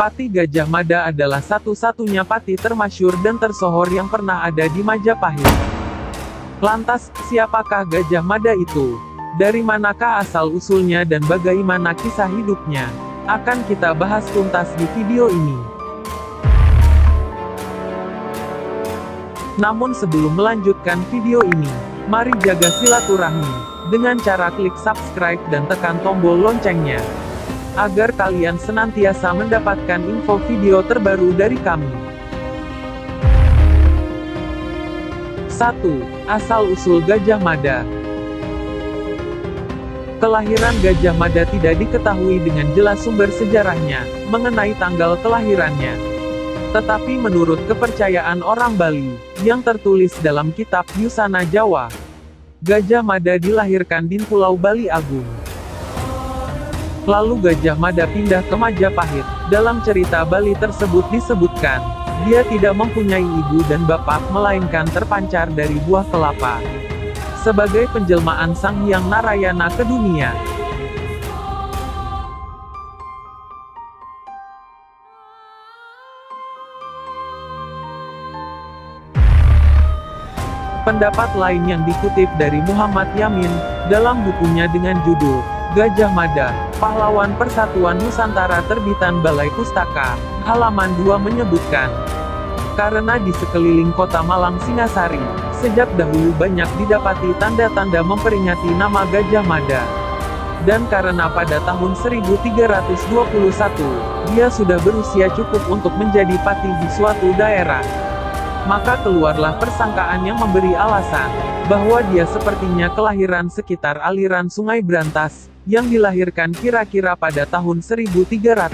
Patih Gajah Mada adalah satu-satunya patih termasyhur dan tersohor yang pernah ada di Majapahit. Lantas, siapakah Gajah Mada itu? Dari manakah asal-usulnya dan bagaimana kisah hidupnya? Akan kita bahas tuntas di video ini. Namun sebelum melanjutkan video ini, mari jaga silaturahmi dengan cara klik subscribe dan tekan tombol loncengnya, agar kalian senantiasa mendapatkan info video terbaru dari kami. 1. Asal-usul Gajah Mada. Kelahiran Gajah Mada tidak diketahui dengan jelas sumber sejarahnya mengenai tanggal kelahirannya. Tetapi menurut kepercayaan orang Bali, yang tertulis dalam kitab Yusana Jawa, Gajah Mada dilahirkan di Pulau Bali Agung. Lalu Gajah Mada pindah ke Majapahit. Dalam cerita Bali tersebut disebutkan, dia tidak mempunyai ibu dan bapak melainkan terpancar dari buah kelapa, sebagai penjelmaan Sang Hyang Narayana ke dunia. Pendapat lain yang dikutip dari Muhammad Yamin, dalam bukunya dengan judul Gajah Mada, Pahlawan Persatuan Nusantara terbitan Balai Pustaka, halaman 2 menyebutkan, karena di sekeliling kota Malang Singasari, sejak dahulu banyak didapati tanda-tanda memperingati nama Gajah Mada. Dan karena pada tahun 1321, dia sudah berusia cukup untuk menjadi patih di suatu daerah, maka keluarlah persangkaan yang memberi alasan bahwa dia sepertinya kelahiran sekitar aliran Sungai Brantas, yang dilahirkan kira-kira pada tahun 1300.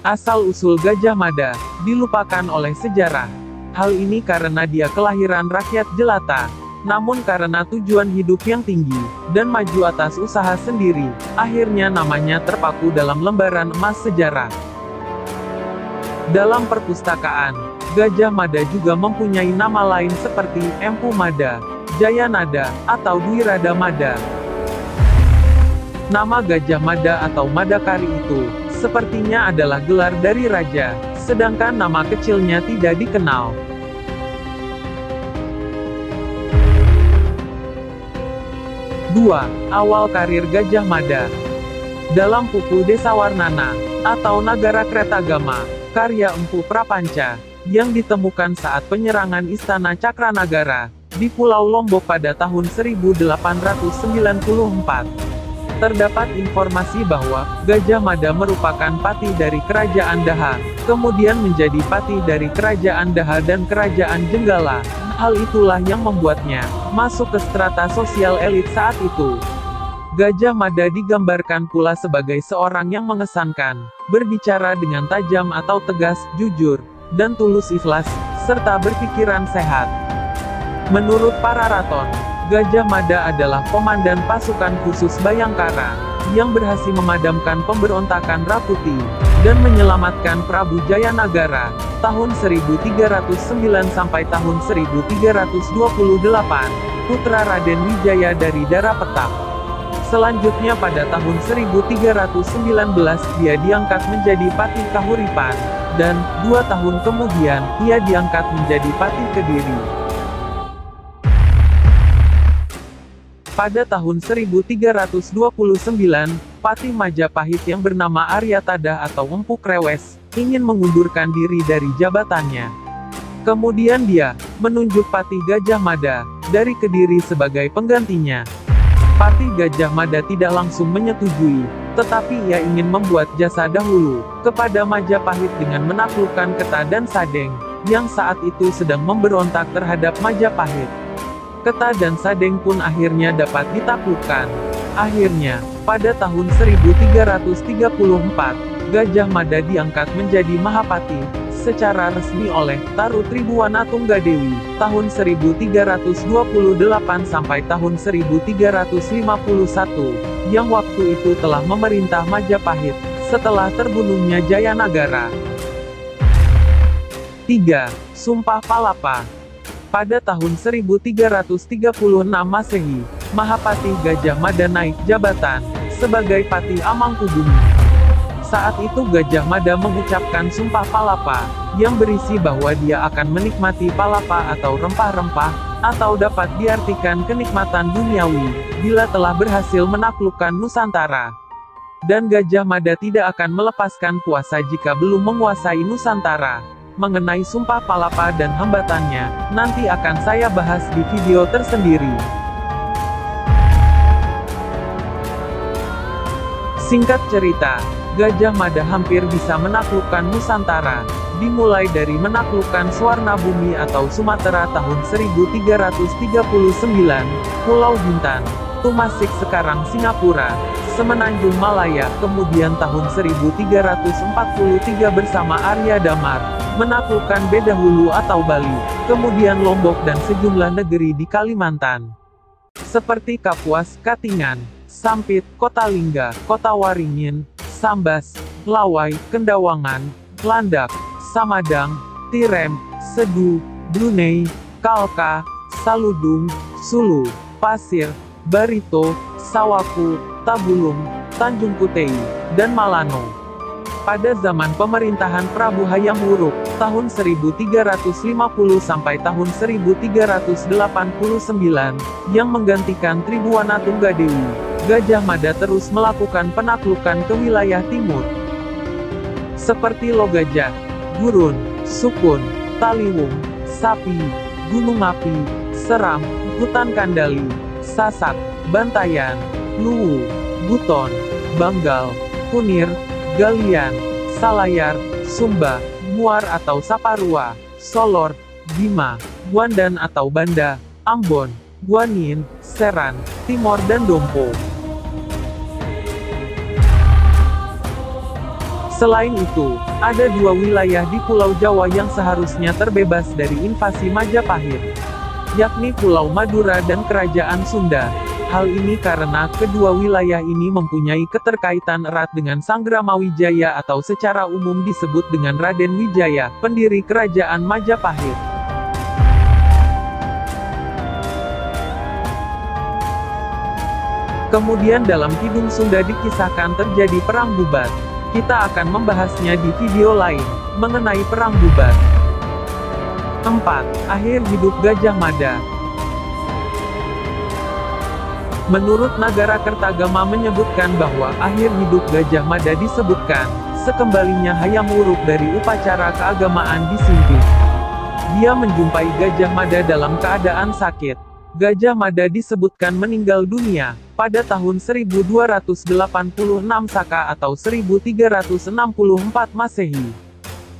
Asal-usul Gajah Mada dilupakan oleh sejarah. Hal ini karena dia kelahiran rakyat jelata, namun karena tujuan hidup yang tinggi dan maju atas usaha sendiri, akhirnya namanya terpaku dalam lembaran emas sejarah. Dalam perpustakaan, Gajah Mada juga mempunyai nama lain seperti Empu Mada, Jaya Nada, atau Dwi Rada Mada. Nama Gajah Mada atau Madakari itu, sepertinya adalah gelar dari raja, sedangkan nama kecilnya tidak dikenal. Dua. Awal karir Gajah Mada. Dalam buku Desawarnana, atau Nagara Kretagama, karya Empu Prapanca, yang ditemukan saat penyerangan Istana Cakranagara, di Pulau Lombok pada tahun 1894. Terdapat informasi bahwa, Gajah Mada merupakan patih dari Kerajaan Daha, kemudian menjadi patih dari Kerajaan Daha dan Kerajaan Jenggala. Hal itulah yang membuatnya masuk ke strata sosial elit saat itu. Gajah Mada digambarkan pula sebagai seorang yang mengesankan, berbicara dengan tajam atau tegas, jujur, dan tulus ikhlas, serta berpikiran sehat. Menurut para raton, Gajah Mada adalah komandan pasukan khusus Bayangkara, yang berhasil memadamkan pemberontakan Raputi, dan menyelamatkan Prabu Jayanagara, tahun 1309 sampai tahun 1328, putra Raden Wijaya dari Dara Petak. Selanjutnya pada tahun 1319 dia diangkat menjadi patih Kahuripan, dan 2 tahun kemudian, ia diangkat menjadi patih Kediri. Pada tahun 1329, patih Majapahit yang bernama Arya Tadah atau Empu Krewes, ingin mengundurkan diri dari jabatannya. Kemudian dia menunjuk patih Gajah Mada dari Kediri sebagai penggantinya. Patih Gajah Mada tidak langsung menyetujui, tetapi ia ingin membuat jasa dahulu kepada Majapahit dengan menaklukkan Keta dan Sadeng, yang saat itu sedang memberontak terhadap Majapahit. Keta dan Sadeng pun akhirnya dapat ditaklukkan. Akhirnya, pada tahun 1334, Gajah Mada diangkat menjadi Mahapati secara resmi oleh Taru Tribuwana Tunggadewi, tahun 1328 sampai tahun 1351, yang waktu itu telah memerintah Majapahit, setelah terbunuhnya Jayanagara. 3. Sumpah Palapa. Pada tahun 1336 Masehi, Mahapati Gajah Mada naik jabatan sebagai Patih Amangkubumi. Saat itu Gajah Mada mengucapkan sumpah palapa, yang berisi bahwa dia akan menikmati palapa atau rempah-rempah, atau dapat diartikan kenikmatan duniawi, bila telah berhasil menaklukkan Nusantara. Dan Gajah Mada tidak akan melepaskan kuasa jika belum menguasai Nusantara. Mengenai sumpah palapa dan hambatannya, nanti akan saya bahas di video tersendiri. Singkat cerita, Gajah Mada hampir bisa menaklukkan Nusantara, dimulai dari menaklukkan Swarnabumi atau Sumatera tahun 1339, Pulau Bintan, Tumasik sekarang Singapura, Semenanjung Malaya, kemudian tahun 1343 bersama Arya Damar, menaklukkan Bedahulu atau Bali, kemudian Lombok dan sejumlah negeri di Kalimantan. Seperti Kapuas, Katingan, Sampit, Kota Lingga, Kota Waringin, Sambas, Lawai, Kendawangan, Landak, Samadang, Tirem, Sedu, Brunei, Kalka, Saludung, Sulu, Pasir, Barito, Sawaku, Tabulung, Tanjung Kutei, dan Malano. Pada zaman pemerintahan Prabu Hayam Wuruk, tahun 1350 sampai tahun 1389, yang menggantikan Tribuana Tunggadewi, Gajah Mada terus melakukan penaklukan ke wilayah timur. Seperti Logajah, Gurun, Sukun, Taliwung, Sapi, Gunung Api, Seram, Hutan Kandali, Sasak, Bantayan, Luwu, Buton, Banggal, Kunir, Galian, Salayar, Sumba, Muar atau Saparua, Solor, Bima, Guandan atau Banda, Ambon, Guanin, Seran, Timor dan Dompo. Selain itu, ada dua wilayah di Pulau Jawa yang seharusnya terbebas dari invasi Majapahit, yakni Pulau Madura dan Kerajaan Sunda. Hal ini karena kedua wilayah ini mempunyai keterkaitan erat dengan Sanggramawijaya atau secara umum disebut dengan Raden Wijaya, pendiri Kerajaan Majapahit. Kemudian dalam Kidung Sunda dikisahkan terjadi Perang Bubat. Kita akan membahasnya di video lain, mengenai Perang Bubat. 4. Akhir hidup Gajah Mada. Menurut Nagara Kertagama menyebutkan bahwa akhir hidup Gajah Mada disebutkan, sekembalinya Hayam Wuruk dari upacara keagamaan di Simping. Dia menjumpai Gajah Mada dalam keadaan sakit. Gajah Mada disebutkan meninggal dunia pada tahun 1286 Saka atau 1364 Masehi.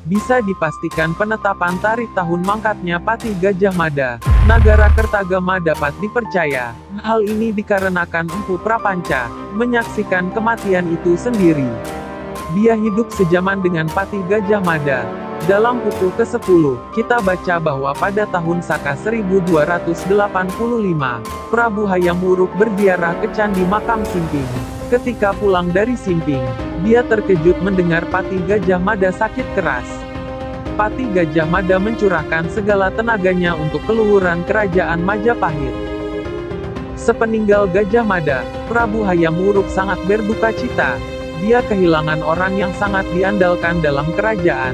Bisa dipastikan penetapan tarikh tahun mangkatnya Patih Gajah Mada, Nagara Kertagama dapat dipercaya. Hal ini dikarenakan Empu Prapanca menyaksikan kematian itu sendiri. Dia hidup sejaman dengan Patih Gajah Mada. Dalam buku ke-10, kita baca bahwa pada tahun Saka 1285, Prabu Hayam Wuruk berziarah ke Candi Makam Simping. Ketika pulang dari Simping, dia terkejut mendengar Patih Gajah Mada sakit keras. Patih Gajah Mada mencurahkan segala tenaganya untuk keluhuran Kerajaan Majapahit. Sepeninggal Gajah Mada, Prabu Hayam Wuruk sangat berduka cita. Dia kehilangan orang yang sangat diandalkan dalam kerajaan.